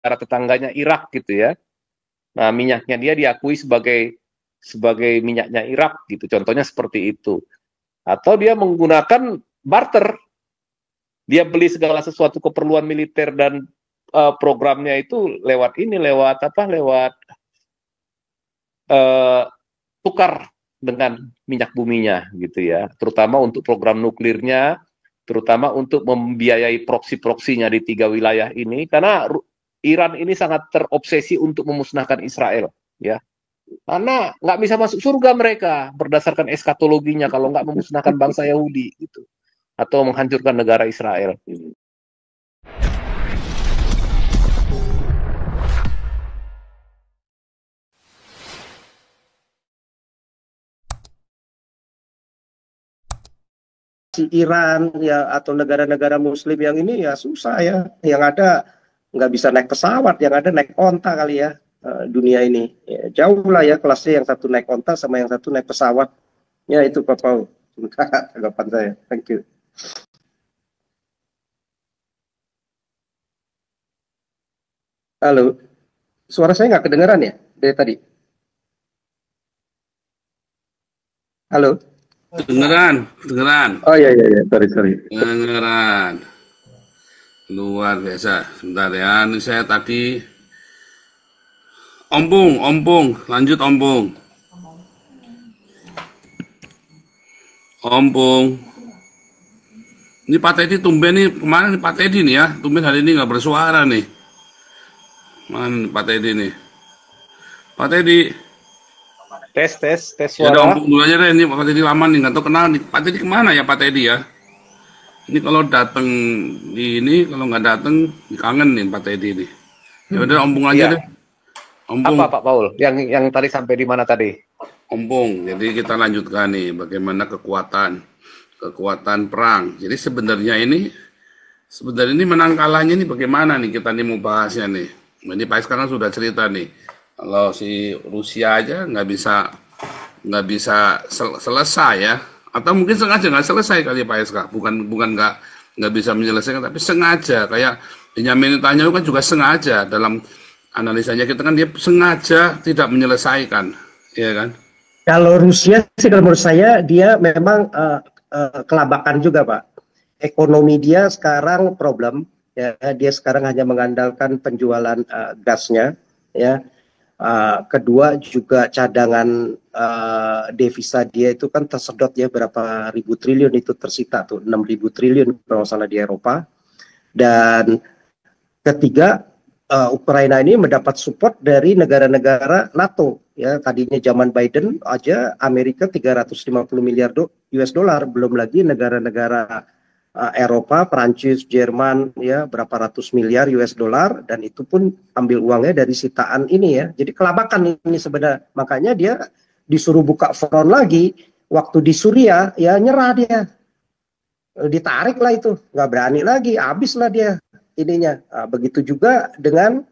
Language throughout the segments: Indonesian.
negara tetangganya Irak gitu ya. Nah, minyaknya dia diakui sebagai minyaknya Irak gitu. Contohnya seperti itu. Atau dia menggunakan barter. Dia beli segala sesuatu keperluan militer dan programnya itu lewat tukar dengan minyak buminya gitu ya. Terutama untuk program nuklirnya, terutama untuk membiayai proksi-proksinya di 3 wilayah ini, karena Iran ini sangat terobsesi untuk memusnahkan Israel ya. Karena nggak bisa masuk surga mereka berdasarkan eskatologinya kalau nggak memusnahkan bangsa Yahudi gitu, atau menghancurkan negara Israel. Si Iran ya atau negara-negara Muslim yang ini ya susah ya. Yang ada nggak bisa naik pesawat, yang ada naik onta kali ya. Dunia ini ya, jauh lah ya kelasnya, yang satu naik onta sama yang satu naik pesawat. Ya itu Pak Paul. Tanggapan saya. Thank you. Halo, suara saya nggak kedengeran ya dari tadi? Halo. Dengeran. Oh iya, sorry. Dengeran. Luar biasa. Sebentar ya, ini saya tadi ompung, lanjut ompung. Ini Pak Teddy tumben nih, kemarin Pak Teddy nih ya, tumben hari ini nggak bersuara nih. Mana Pak Teddy nih? Pak Teddy. Tes Ya suara. udah ompung dulu aja deh, ini Pak Teddy lama nih, nggak tahu kenal nih. Pak Teddy kemana ya Pak Teddy ya? Ini kalau datang di ini, kalau nggak datang kangen nih Pak Teddy nih. Ya udah ompung aja deh. Ompung. Apa Pak Paul? Yang tadi sampai di mana tadi? Ompung. Jadi kita lanjutkan nih bagaimana kekuatan perang. Jadi sebenarnya ini menang kalahnya nih bagaimana nih kita nih mau bahasnya nih. Ini Pak sekarang sudah cerita nih. Kalau si Rusia aja nggak bisa selesai ya. Atau mungkin sengaja nggak selesai kali Pak SK. Bukan nggak bisa menyelesaikan, tapi sengaja. Kayak Benyamin Netanyahu kan juga sengaja dalam analisanya kita kan dia sengaja tidak menyelesaikan, ya kan? Kalau Rusia sih kalau menurut saya dia memang kelabakan juga Pak. Ekonomi dia sekarang problem. Ya, dia sekarang hanya mengandalkan penjualan gasnya, ya. Kedua juga cadangan devisa dia itu kan tersedot ya berapa ribu triliun itu tersita tuh 6.000 triliun kalau salah di Eropa. Dan ketiga Ukraina ini mendapat support dari negara-negara NATO ya. Tadinya zaman Biden aja Amerika 350 miliar US dollar, belum lagi negara-negara Eropa, Prancis, Jerman ya berapa ratus miliar US dollar, dan itu pun ambil uangnya dari sitaan ini ya. Jadi kelabakan ini sebenarnya. Makanya dia disuruh buka front lagi waktu di Suriah ya, nyerah dia. Ditarik lah itu, nggak berani lagi, habis lah dia ininya. Begitu juga dengan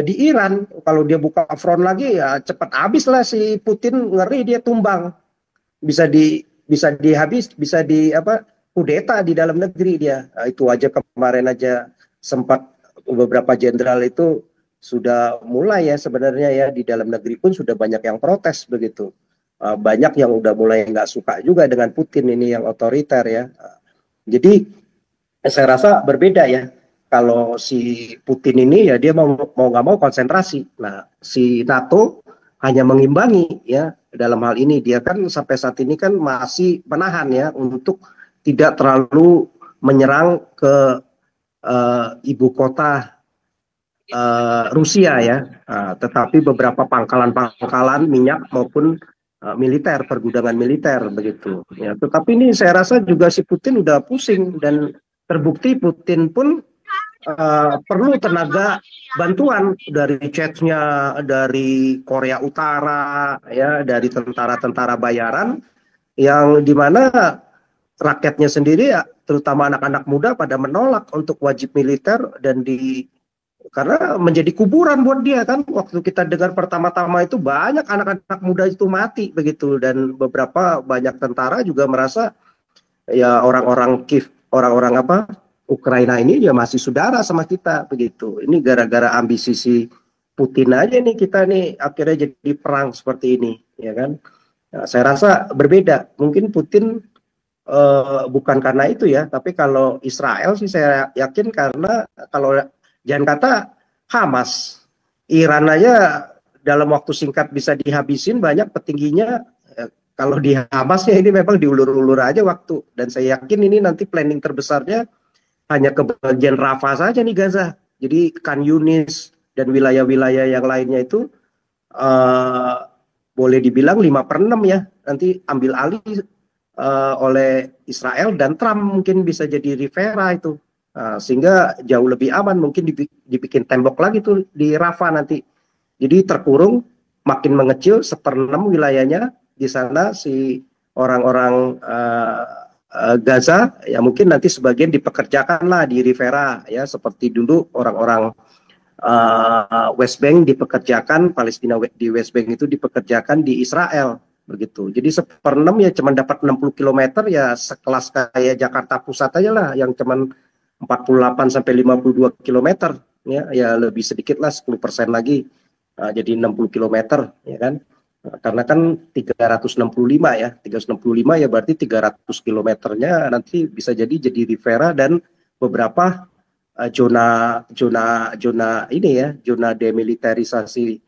di Iran, kalau dia buka front lagi ya cepat habis lah si Putin, ngeri dia tumbang. Bisa dihabis, bisa di apa? Kudeta di dalam negeri dia. Itu aja kemarin aja sempat beberapa jenderal itu sudah mulai ya sebenarnya ya, di dalam negeri pun sudah banyak yang protes begitu. Banyak yang udah mulai nggak suka juga dengan Putin ini yang otoriter ya. Jadi saya rasa berbeda ya. Kalau si Putin ini ya dia mau nggak mau konsentrasi. Nah si NATO hanya mengimbangi ya dalam hal ini. Dia kan sampai saat ini kan masih menahan ya untuk tidak terlalu menyerang ke ibu kota Rusia ya, tetapi beberapa pangkalan minyak maupun militer, pergudangan militer begitu ya. Tetapi ini saya rasa juga si Putin udah pusing, dan terbukti Putin pun perlu tenaga bantuan dari Chechnya, dari Korea Utara ya, dari tentara-tentara bayaran yang dimana rakyatnya sendiri ya, terutama anak-anak muda pada menolak untuk wajib militer, dan karena menjadi kuburan buat dia kan. Waktu kita dengar pertama-tama itu banyak anak-anak muda itu mati begitu, dan beberapa banyak tentara juga merasa ya orang-orang Ukraina ini ya masih saudara sama kita begitu. Ini gara-gara ambisi si Putin aja nih kita nih akhirnya jadi perang seperti ini, ya kan? Nah, saya rasa berbeda. Mungkin Putin bukan karena itu ya, tapi kalau Israel sih saya yakin karena kalau jangan kata Hamas, Iran aja dalam waktu singkat bisa dihabisin banyak petingginya. Kalau di Hamasnya ini memang diulur-ulur aja waktu, dan saya yakin ini nanti planning terbesarnya hanya ke bagian Rafah saja nih Gaza. Jadi Khan Yunis dan wilayah-wilayah yang lainnya itu boleh dibilang 5/6 ya, nanti ambil alih oleh Israel, dan Trump mungkin bisa jadi Rivera itu. Sehingga jauh lebih aman, mungkin dibikin tembok lagi tuh di Rafah nanti. Jadi terkurung, makin mengecil 1/6 wilayahnya di sana si orang-orang Gaza, ya mungkin nanti sebagian dipekerjakan lah di Rivera ya, seperti dulu orang-orang West Bank dipekerjakan, Palestina di West Bank itu dipekerjakan di Israel begitu. Jadi 1/6 ya cuma dapat 60 km ya, sekelas kayak Jakarta Pusat aja lah yang cuma 48 sampai 52 km ya, ya lebih sedikit lah 10% lagi. Jadi 60 km ya kan. Karena kan 365 ya, 365 ya berarti 300 kilometernya nanti bisa jadi Rivera dan beberapa zona ini ya, zona demilitarisasi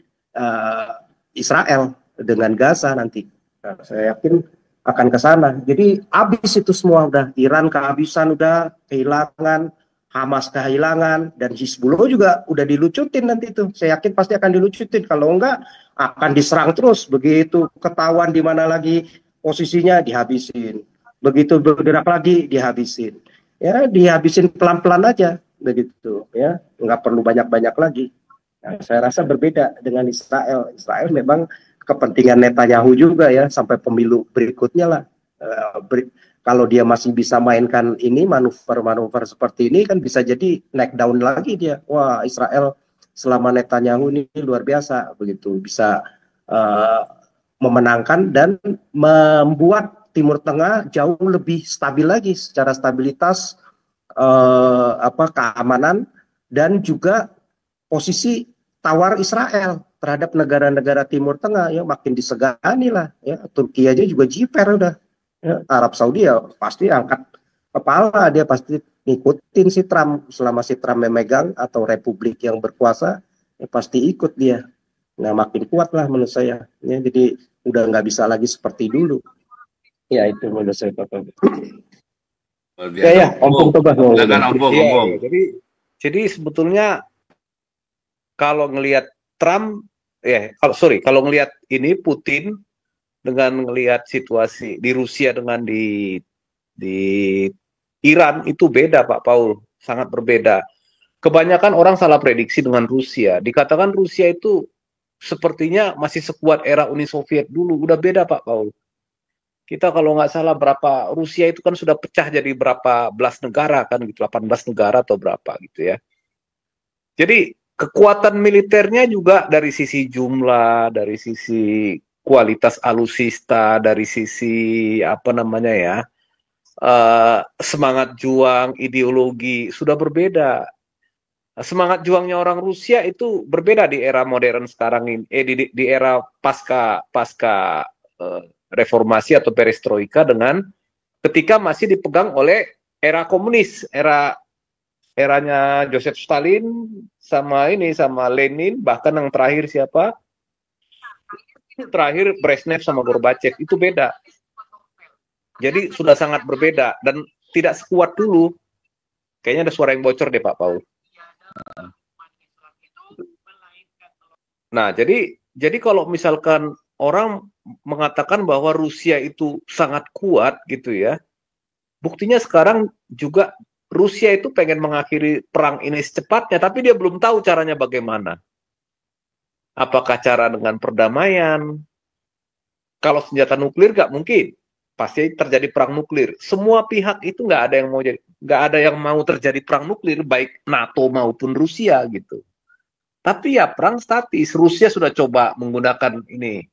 Israel dengan Gaza nanti. Nah, saya yakin akan ke sana. Jadi habis itu semua udah, Iran kehabisan, udah kehilangan, Hamas kehilangan, dan Hizbullah juga udah dilucutin nanti itu. Saya yakin pasti akan dilucutin. Kalau enggak akan diserang terus. Begitu ketahuan di mana lagi posisinya dihabisin. Begitu bergerak lagi dihabisin. Ya dihabisin pelan-pelan aja begitu ya. Enggak perlu banyak-banyak lagi. Nah, saya rasa berbeda dengan Israel. Israel memang kepentingan Netanyahu juga ya, sampai pemilu berikutnya lah. Kalau dia masih bisa mainkan ini manuver-manuver seperti ini kan bisa jadi naik down lagi dia. Wah, Israel selama Netanyahu ini luar biasa begitu, bisa memenangkan dan membuat Timur Tengah jauh lebih stabil lagi secara stabilitas keamanan dan juga posisi tawar Israel terhadap negara-negara Timur Tengah ya makin disegani lah ya. Turki aja juga jiper udah ya. Arab Saudi ya pasti angkat kepala, dia pasti ngikutin si Trump. Selama si Trump memegang atau republik yang berkuasa ya pasti ikut dia. Nah makin kuat lah menurut saya ya, jadi udah nggak bisa lagi seperti dulu ya. Itu menurut saya Pak. Ya, Ompong coba. Ya, jadi sebetulnya kalau ngelihat Trump kalau ngelihat ini Putin dengan ngelihat situasi di Rusia dengan di Iran itu beda Pak Paul, sangat berbeda. Kebanyakan orang salah prediksi dengan Rusia. Dikatakan Rusia itu sepertinya masih sekuat era Uni Soviet dulu. Udah beda Pak Paul. Kita kalau nggak salah Rusia itu kan sudah pecah jadi berapa belas negara kan gitu, 18 negara atau berapa gitu ya. Jadi kekuatan militernya juga dari sisi jumlah, dari sisi kualitas alutsista, dari sisi semangat juang, ideologi sudah berbeda. Semangat juangnya orang Rusia itu berbeda di era modern sekarang ini, di era pasca reformasi atau perestroika dengan ketika masih dipegang oleh era komunis, eranya Joseph Stalin sama Lenin, bahkan yang terakhir siapa? Terakhir Brezhnev sama Gorbachev, itu beda. Jadi sudah sangat berbeda dan tidak sekuat dulu. Kayaknya ada suara yang bocor deh Pak Paul. Nah, jadi kalau misalkan orang mengatakan bahwa Rusia itu sangat kuat gitu ya, buktinya sekarang juga Rusia itu pengen mengakhiri perang ini secepatnya, tapi dia belum tahu caranya bagaimana. Apakah cara dengan perdamaian? Kalau senjata nuklir nggak mungkin, pasti terjadi perang nuklir. Semua pihak itu nggak ada yang mau terjadi perang nuklir, baik NATO maupun Rusia gitu. Tapi ya perang statis. Rusia sudah coba menggunakan ini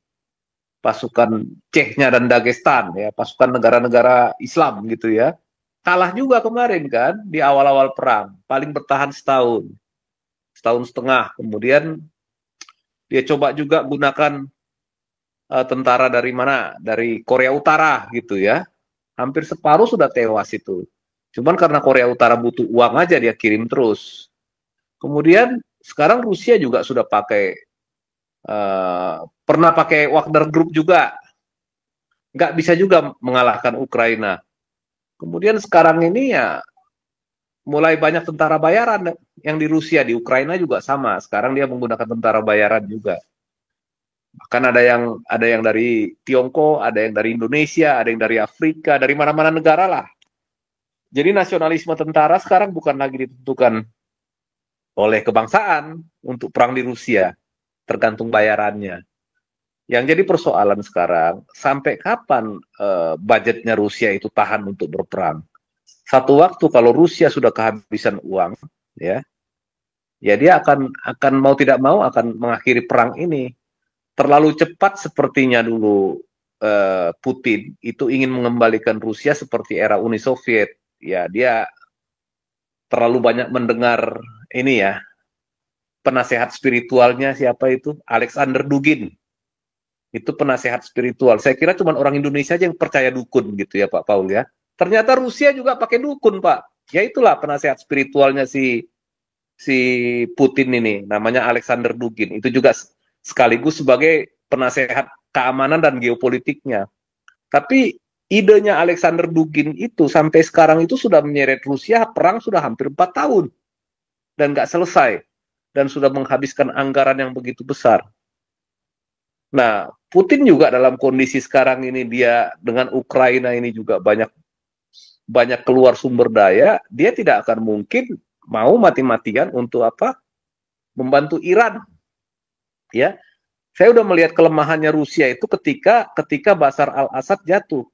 pasukan Chechnya dan Dagestan ya, pasukan negara-negara Islam gitu ya. kalah juga kemarin kan di awal-awal perang, paling bertahan setahun, setahun setengah. Kemudian dia coba juga gunakan tentara dari mana? Dari Korea Utara gitu ya. Hampir separuh sudah tewas itu. Cuman karena Korea Utara butuh uang aja dia kirim terus. Kemudian sekarang Rusia juga sudah pakai pernah pakai Wagner Group juga, nggak bisa juga mengalahkan Ukraina. Kemudian sekarang ini ya mulai banyak tentara bayaran yang di Rusia, di Ukraina juga sama. Sekarang dia menggunakan tentara bayaran juga. Bahkan ada yang dari Tiongkok, ada yang dari Indonesia, ada yang dari Afrika, dari mana-mana negara lah. Jadi nasionalisme tentara sekarang bukan lagi ditentukan oleh kebangsaan untuk perang di Rusia, tergantung bayarannya. Yang jadi persoalan sekarang, sampai kapan budgetnya Rusia itu tahan untuk berperang? Satu waktu kalau Rusia sudah kehabisan uang, ya dia akan mau tidak mau akan mengakhiri perang ini. Terlalu cepat sepertinya dulu Putin itu ingin mengembalikan Rusia seperti era Uni Soviet. Ya, dia terlalu banyak mendengar ini ya, penasehat spiritualnya siapa itu? Alexander Dugin. Itu penasehat spiritual. Saya kira cuma orang Indonesia aja yang percaya dukun gitu ya Pak Paul ya. Ternyata Rusia juga pakai dukun Pak. Ya itulah penasehat spiritualnya si Putin ini, namanya Alexander Dugin. Itu juga sekaligus sebagai penasehat keamanan dan geopolitiknya. Tapi idenya Alexander Dugin itu sampai sekarang itu sudah menyeret Rusia, perang sudah hampir 4 tahun. Dan nggak selesai. Dan sudah menghabiskan anggaran yang begitu besar. Nah, Putin juga dalam kondisi sekarang ini dia dengan Ukraina ini juga banyak keluar sumber daya, dia tidak akan mungkin mau mati-matian untuk apa? Membantu Iran. Ya. Saya udah melihat kelemahannya Rusia itu ketika Bashar al-Assad jatuh.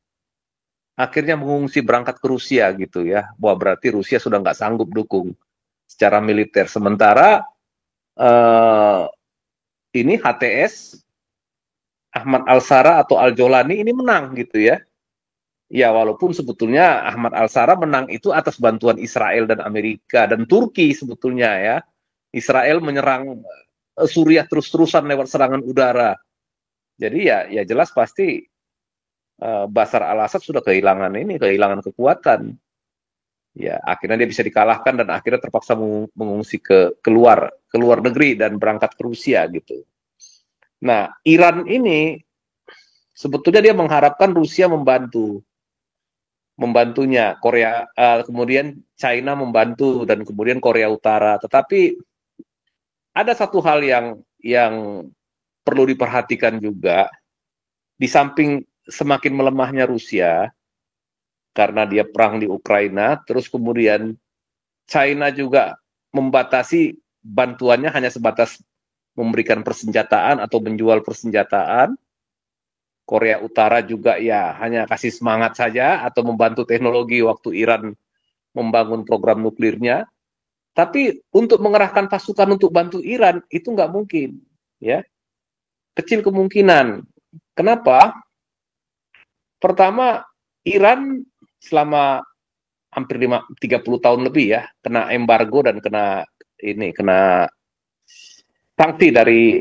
Akhirnya mengungsi berangkat ke Rusia gitu ya. Wah, berarti Rusia sudah nggak sanggup dukung secara militer. Sementara ini HTS Ahmad Al-Shara atau Al-Jolani ini menang gitu ya. Ya walaupun sebetulnya Ahmad Al-Shara menang itu atas bantuan Israel dan Amerika dan Turki sebetulnya ya. Israel menyerang Suriah terus-terusan lewat serangan udara. Jadi ya jelas pasti Bashar al-Assad sudah kehilangan kekuatan. Ya akhirnya dia bisa dikalahkan dan akhirnya terpaksa mengungsi ke luar negeri dan berangkat ke Rusia gitu. Nah, Iran ini sebetulnya dia mengharapkan Rusia membantunya, Korea, kemudian China membantu dan kemudian Korea Utara. Tetapi ada satu hal yang perlu diperhatikan juga, di samping semakin melemahnya Rusia karena dia perang di Ukraina, terus kemudian China juga membatasi bantuannya hanya sebatas memberikan persenjataan atau menjual persenjataan. Korea Utara juga ya hanya kasih semangat saja atau membantu teknologi waktu Iran membangun program nuklirnya. Tapi untuk mengerahkan pasukan untuk bantu Iran itu nggak mungkin, ya. Kecil kemungkinan. Kenapa? Pertama, Iran selama hampir 30 tahun lebih ya kena embargo dan kena sanksi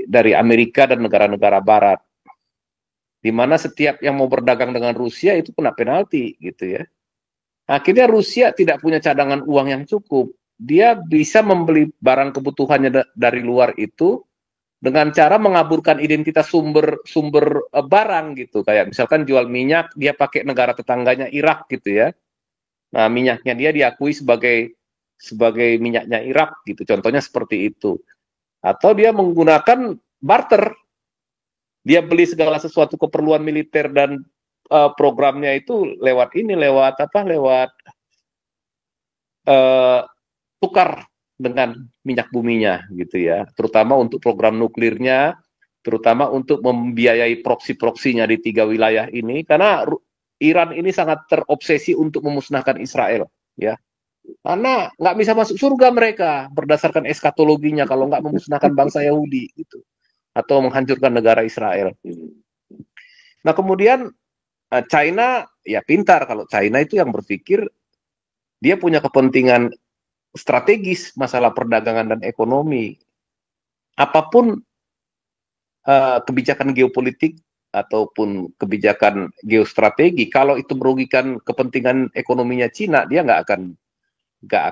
dari Amerika dan negara-negara Barat, di mana setiap yang mau berdagang dengan Rusia itu kena penalti gitu ya. Akhirnya Rusia tidak punya cadangan uang yang cukup. Dia bisa membeli barang kebutuhannya dari luar itu dengan cara mengaburkan identitas sumber barang gitu. Kayak misalkan jual minyak, dia pakai negara tetangganya Irak gitu ya. Nah, minyaknya dia diakui sebagai minyaknya Irak gitu. Contohnya seperti itu. Atau dia menggunakan barter. Dia beli segala sesuatu keperluan militer dan programnya itu lewat tukar dengan minyak buminya gitu ya. Terutama untuk program nuklirnya, terutama untuk membiayai proksi-proksinya di 3 wilayah ini, karena Iran ini sangat terobsesi untuk memusnahkan Israel ya. Karena nggak bisa masuk surga mereka berdasarkan eskatologinya kalau nggak memusnahkan bangsa Yahudi gitu atau menghancurkan negara Israel. Nah kemudian China ya pintar, kalau China itu yang berpikir Dia punya kepentingan strategis masalah perdagangan dan ekonomi. Apapun kebijakan geopolitik ataupun kebijakan geostrategi, kalau itu merugikan kepentingan ekonominya Cina, dia nggak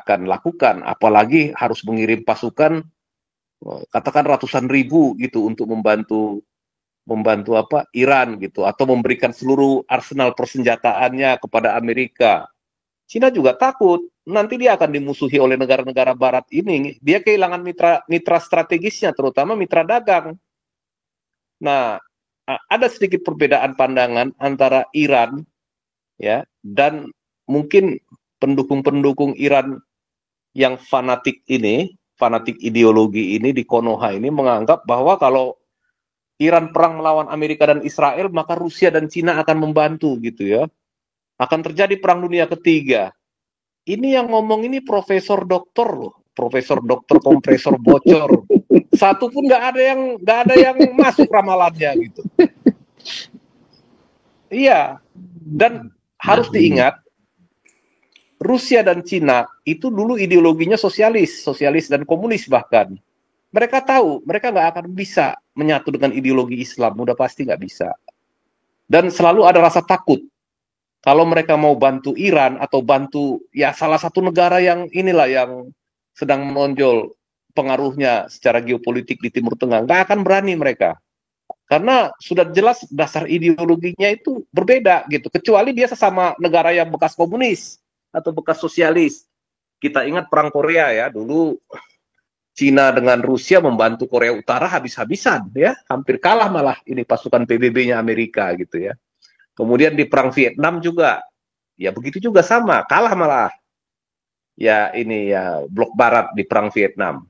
akan lakukan. Apalagi harus mengirim pasukan, katakan ratusan ribu gitu untuk membantu Iran gitu, atau memberikan seluruh arsenal persenjataannya kepada Amerika. Cina juga takut nanti dia akan dimusuhi oleh negara-negara Barat ini. Dia kehilangan mitra strategisnya, terutama mitra dagang. Nah, ada sedikit perbedaan pandangan antara Iran ya dan mungkin pendukung-pendukung Iran yang fanatik ideologi ini di Konoha ini menganggap bahwa kalau Iran perang melawan Amerika dan Israel, maka Rusia dan Cina akan membantu gitu ya. Akan terjadi perang dunia ketiga. Ini yang ngomong ini profesor doktor loh, profesor doktor kompresor bocor. Satu pun nggak ada yang masuk ramalannya gitu. Iya, dan harus diingat Rusia dan Cina itu dulu ideologinya sosialis dan komunis bahkan. Mereka tahu mereka nggak akan bisa menyatu dengan ideologi Islam, udah pasti nggak bisa. Dan selalu ada rasa takut. Kalau mereka mau bantu Iran atau bantu ya salah satu negara yang inilah yang sedang menonjol pengaruhnya secara geopolitik di Timur Tengah, nggak akan berani mereka. Karena sudah jelas dasar ideologinya itu berbeda gitu. Kecuali dia sesama negara yang bekas komunis atau bekas sosialis. Kita ingat perang Korea ya, dulu Cina dengan Rusia membantu Korea Utara habis-habisan ya, hampir kalah malah ini pasukan PBB-nya Amerika gitu ya. Kemudian di perang Vietnam juga, ya begitu juga sama, kalah malah. Ya ini ya blok barat di perang Vietnam.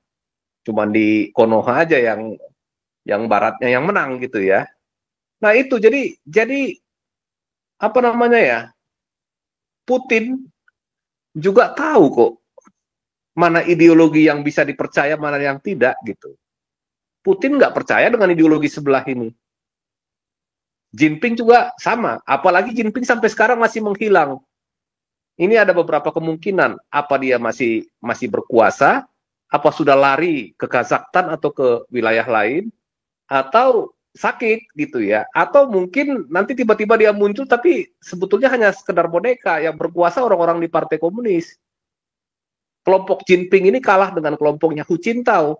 Cuman di Konoha aja yang baratnya yang menang gitu ya. Nah itu jadi apa namanya ya? Putin juga tahu kok mana ideologi yang bisa dipercaya, mana yang tidak gitu. Putin nggak percaya dengan ideologi sebelah ini. Jinping juga sama, apalagi Jinping sampai sekarang masih menghilang. Ini ada beberapa kemungkinan, apa dia masih berkuasa, apa sudah lari ke Kazakhstan atau ke wilayah lain, atau sakit gitu ya, atau mungkin nanti tiba-tiba dia muncul tapi sebetulnya hanya sekedar boneka, yang berkuasa orang-orang di Partai Komunis. Kelompok Jinping ini kalah dengan kelompoknya Hu Jintao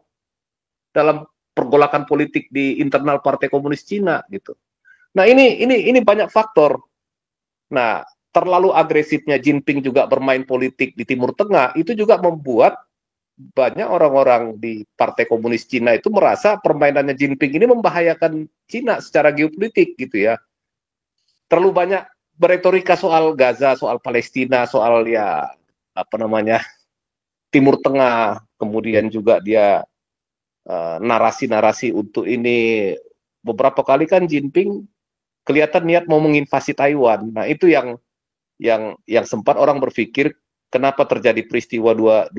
dalam pergolakan politik di internal Partai Komunis Cina gitu. Nah ini banyak faktor. Nah terlalu agresifnya Jinping juga bermain politik di Timur Tengah itu juga membuat banyak orang-orang di Partai Komunis Cina itu merasa permainannya Jinping ini membahayakan Cina secara geopolitik gitu ya. Terlalu banyak beretorika soal Gaza, soal Palestina, soal ya apa namanya Timur Tengah. Kemudian juga dia narasi-narasi untuk ini. Beberapa kali kan Jinping kelihatan niat mau menginvasi Taiwan. Nah itu yang sempat orang berpikir kenapa terjadi peristiwa 23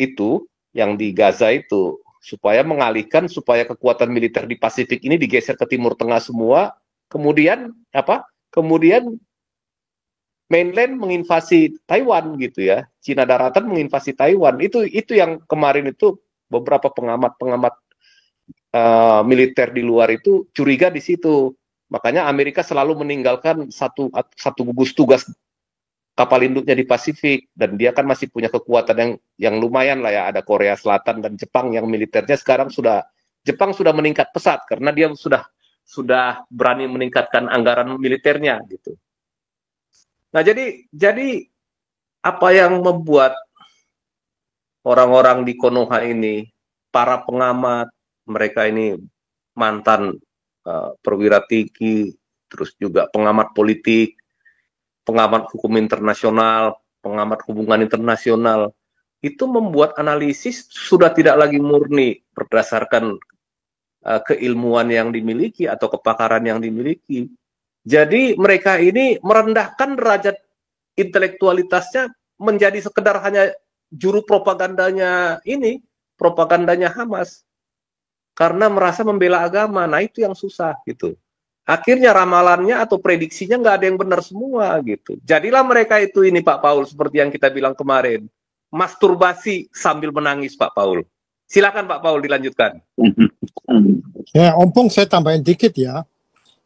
itu yang di Gaza itu supaya mengalihkan supaya kekuatan militer di Pasifik ini digeser ke Timur Tengah semua. Kemudian mainland menginvasi Taiwan gitu ya. Cina daratan menginvasi Taiwan. Itu yang kemarin itu beberapa pengamat militer di luar itu curiga di situ. Makanya Amerika selalu meninggalkan satu gugus tugas kapal induknya di Pasifik, dan dia kan masih punya kekuatan yang lumayan lah ya. Ada Korea Selatan dan Jepang yang militernya sekarang Jepang sudah meningkat pesat karena dia sudah berani meningkatkan anggaran militernya gitu. Nah jadi apa yang membuat orang-orang di Konoha ini, para pengamat, mereka ini mantan perwira tinggi, terus juga pengamat politik, pengamat hukum internasional, pengamat hubungan internasional, itu membuat analisis sudah tidak lagi murni berdasarkan keilmuan yang dimiliki atau kepakaran yang dimiliki. Jadi mereka ini merendahkan derajat intelektualitasnya menjadi sekedar hanya juru propagandanya Hamas. Karena merasa membela agama. Nah itu yang susah gitu. Akhirnya ramalannya atau prediksinya nggak ada yang benar semua gitu. Jadilah mereka itu ini Pak Paul, seperti yang kita bilang kemarin, masturbasi sambil menangis Pak Paul. Silakan Pak Paul dilanjutkan. Ya, Ompong saya tambahin dikit ya.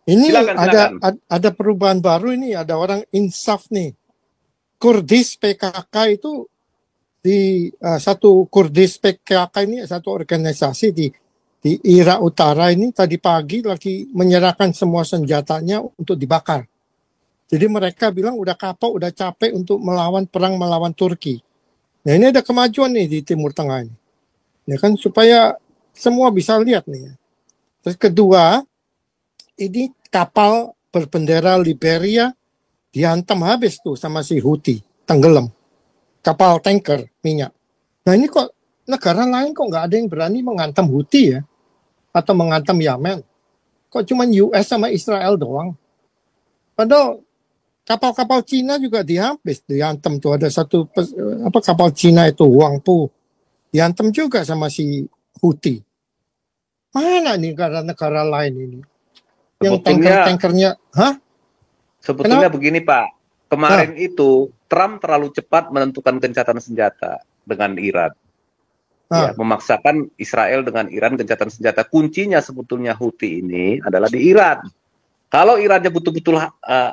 Ini Silakan. ada perubahan baru ini, ada orang insaf nih. Kurdis PKK itu satu Kurdis PKK ini satu organisasi di Irak Utara ini tadi pagi lagi menyerahkan semua senjatanya untuk dibakar. Jadi mereka bilang udah kapok, udah capek untuk perang melawan Turki. Nah ini ada kemajuan nih di Timur Tengah ini. Ya kan supaya semua bisa lihat nih. Terus kedua, ini kapal berbendera Liberia dihantam habis tuh sama si Houthi, tenggelam. Kapal tanker minyak. Nah ini kok negara lain kok nggak ada yang berani menghantam Houthi ya? Atau menghantam Yemen. Kok cuma US sama Israel doang? Padahal kapal-kapal Cina juga dihantam tuh. Ada satu kapal Cina itu Huangpu dihantam juga sama si Houthi. Mana nih negara-negara lain ini? Yang tanker-tankernya, Sebetulnya begini Pak, kemarin itu Trump terlalu cepat menentukan gencatan senjata dengan Iran. Ya, memaksakan Israel dengan Iran gencatan senjata. Kuncinya sebetulnya Houthi ini adalah di Iran. Kalau Irannya betul-betul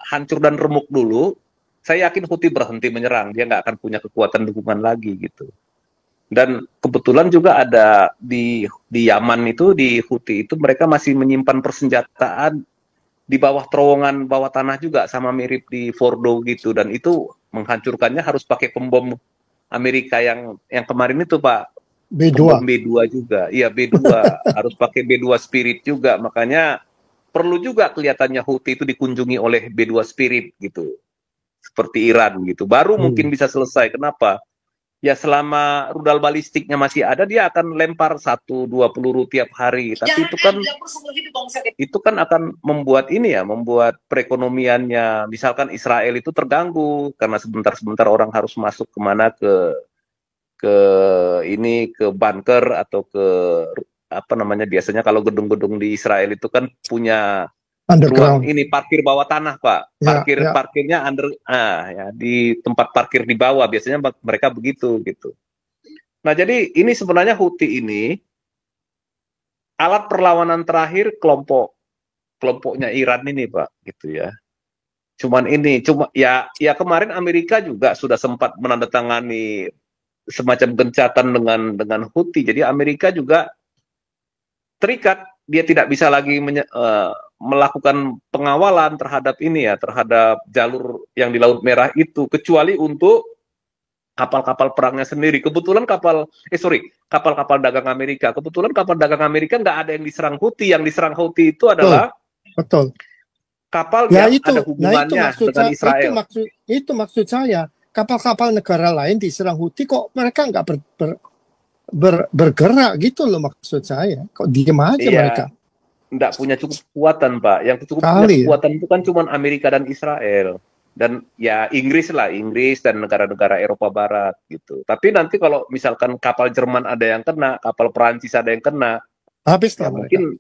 hancur dan remuk dulu, saya yakin Houthi berhenti menyerang. Dia nggak akan punya kekuatan dukungan lagi gitu. Dan kebetulan juga ada di Yaman itu, di Houthi itu mereka masih menyimpan persenjataan di bawah terowongan bawah tanah juga, sama mirip di Fordo gitu. Dan itu menghancurkannya harus pakai pembom Amerika yang kemarin itu Pak. B2 juga, iya B2 harus pakai B2 Spirit juga, makanya perlu juga kelihatannya Houthi itu dikunjungi oleh B2 Spirit gitu, seperti Iran gitu, baru mungkin bisa selesai. Kenapa? Ya selama rudal balistiknya masih ada, dia akan lempar 1-2 peluru tiap hari, tapi itu kan akan membuat membuat perekonomiannya, misalkan Israel itu terganggu karena sebentar-sebentar orang harus masuk kemana ke bunker atau ke biasanya kalau gedung-gedung di Israel itu kan punya ruang parkir bawah tanah Pak, parkirnya di tempat parkir di bawah, biasanya mereka begitu gitu. Nah jadi ini sebenarnya Houthi ini alat perlawanan terakhir kelompoknya Iran ini Pak gitu ya. Cuma kemarin Amerika juga sudah sempat menandatangani semacam gencatan dengan Houthi. Jadi Amerika juga terikat, dia tidak bisa lagi melakukan pengawalan terhadap terhadap jalur yang di Laut Merah itu, kecuali untuk kapal-kapal perangnya sendiri. Kebetulan kapal dagang Amerika. Kebetulan kapal dagang Amerika nggak ada yang diserang Houthi. Yang diserang Houthi itu adalah kapal yang ada hubungannya dengan Israel. Itu maksud saya. Kapal-kapal negara lain diserang Houthi kok mereka nggak bergerak gitu loh, maksud saya. Kok diem aja mereka? Nggak punya cukup kekuatan Pak. Yang cukup punya kekuatan itu kan cuma Amerika dan Israel. Dan ya Inggris dan negara-negara Eropa Barat gitu. Tapi nanti kalau misalkan kapal Jerman ada yang kena, kapal Perancis ada yang kena, habis lah mungkin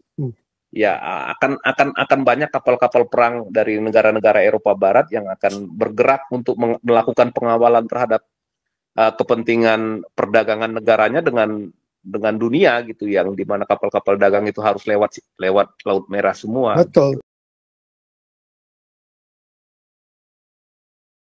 ya akan banyak kapal-kapal perang dari negara-negara Eropa Barat yang akan bergerak untuk melakukan pengawalan terhadap kepentingan perdagangan negaranya dengan dunia gitu, yang dimana kapal-kapal dagang itu harus lewat Laut Merah semua. Betul.